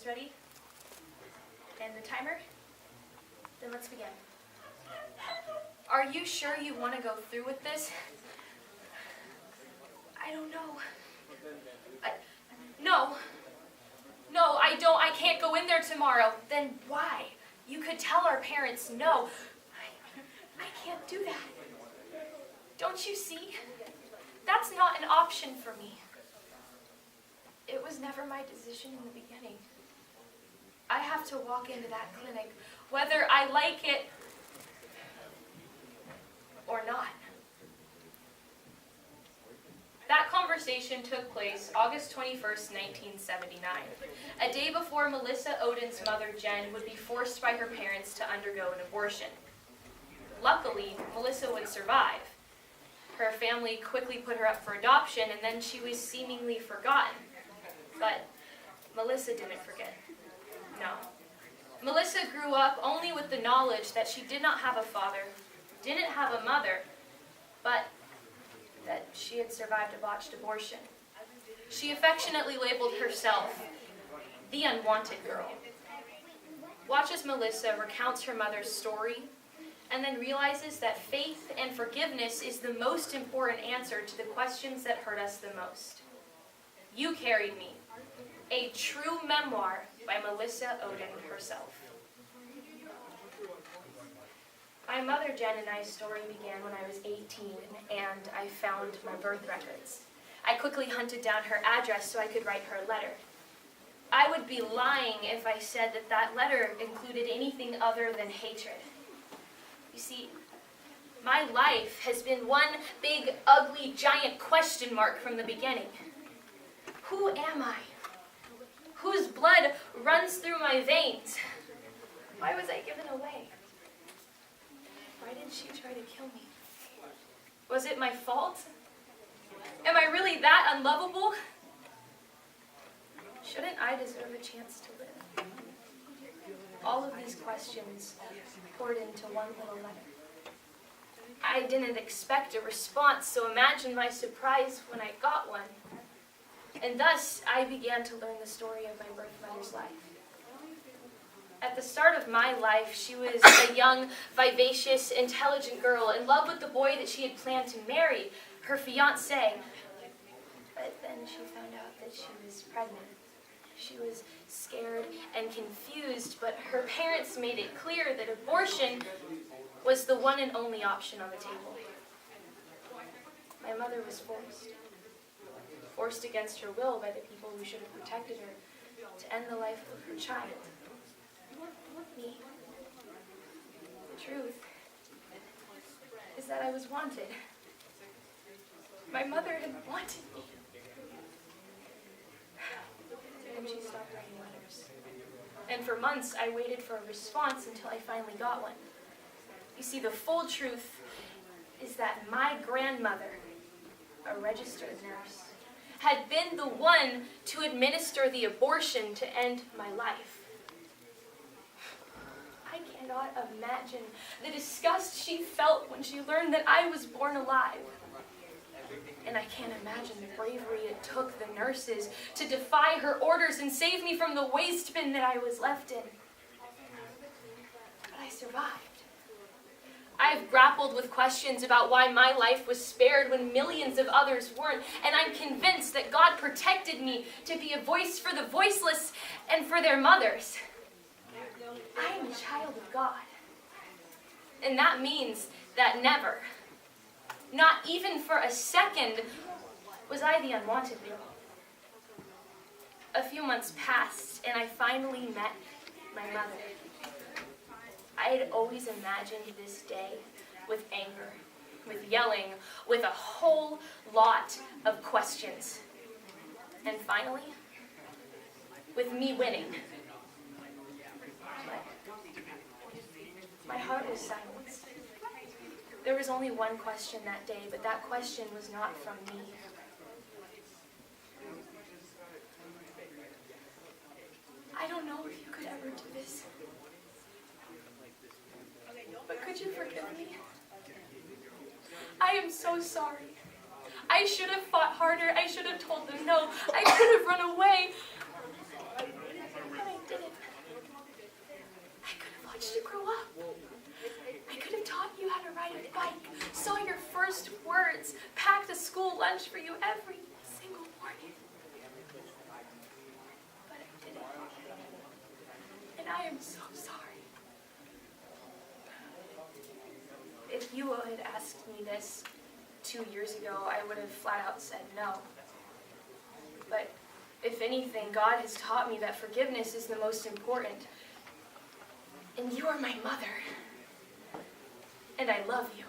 ready? And the timer? Then let's begin. Are you sure you want to go through with this? I don't know. No, I don't. I can't go in there tomorrow. Then why? You could tell our parents no. I can't do that. Don't you see? That's not an option for me. It was never my decision in the beginning. I have to walk into that clinic, whether I like it or not. That conversation took place August 21st, 1979, a day before Melissa Ohden's mother, Jen, would be forced by her parents to undergo an abortion. Luckily, Melissa would survive. Her family quickly put her up for adoption, and then she was seemingly forgotten. But Melissa didn't forget. No. Melissa grew up only with the knowledge that she did not have a father, didn't have a mother, but that she had survived a botched abortion. She affectionately labeled herself the unwanted girl. Watch as Melissa recounts her mother's story and then realizes that faith and forgiveness is the most important answer to the questions that hurt us the most. You Carried Me, a true memoir by Melissa Ohden herself. My mother, Jen, and I's story began when I was 18, and I found my birth records. I quickly hunted down her address so I could write her a letter. I would be lying if I said that that letter included anything other than hatred. You see, my life has been one big, ugly, giant question mark from the beginning. Who am I? Whose blood runs through my veins? Why was I given away? Why did she try to kill me? Was it my fault? Am I really that unlovable? Shouldn't I deserve a chance to live? All of these questions poured into one little letter. I didn't expect a response, so imagine my surprise when I got one. And thus, I began to learn the story of my birth mother's life. At the start of my life, she was a young, vivacious, intelligent girl in love with the boy that she had planned to marry, her fiancé. But then she found out that she was pregnant. She was scared and confused, but her parents made it clear that abortion was the one and only option on the table. My mother was forced against her will by the people who should have protected her to end the life of her child. Me. The truth is that I was wanted. My mother had wanted me. And she stopped writing letters. And for months, I waited for a response until I finally got one. You see, the full truth is that my grandmother, a registered nurse, had been the one to administer the abortion to end my life. I cannot imagine the disgust she felt when she learned that I was born alive. And I can't imagine the bravery it took the nurses to defy her orders and save me from the waste bin that I was left in. But I survived. I've grappled with questions about why my life was spared when millions of others weren't, and I'm convinced that God protected me to be a voice for the voiceless and for their mothers. I am a child of God. And that means that never, not even for a second, was I the unwanted girl. A few months passed, and I finally met my mother. I had always imagined this day with anger, with yelling, with a whole lot of questions. And finally, with me winning. My heart was silenced. There was only one question that day, but that question was not from me. I don't know if you could ever do this. But could you forgive me? I am so sorry. I should have fought harder. I should have told them no. I could have run away. words, packed a school lunch for you every single morning. But I didn't. And I am so sorry. If you had asked me this 2 years ago, I would have flat out said no. But if anything, God has taught me that forgiveness is the most important. And you are my mother. And I love you.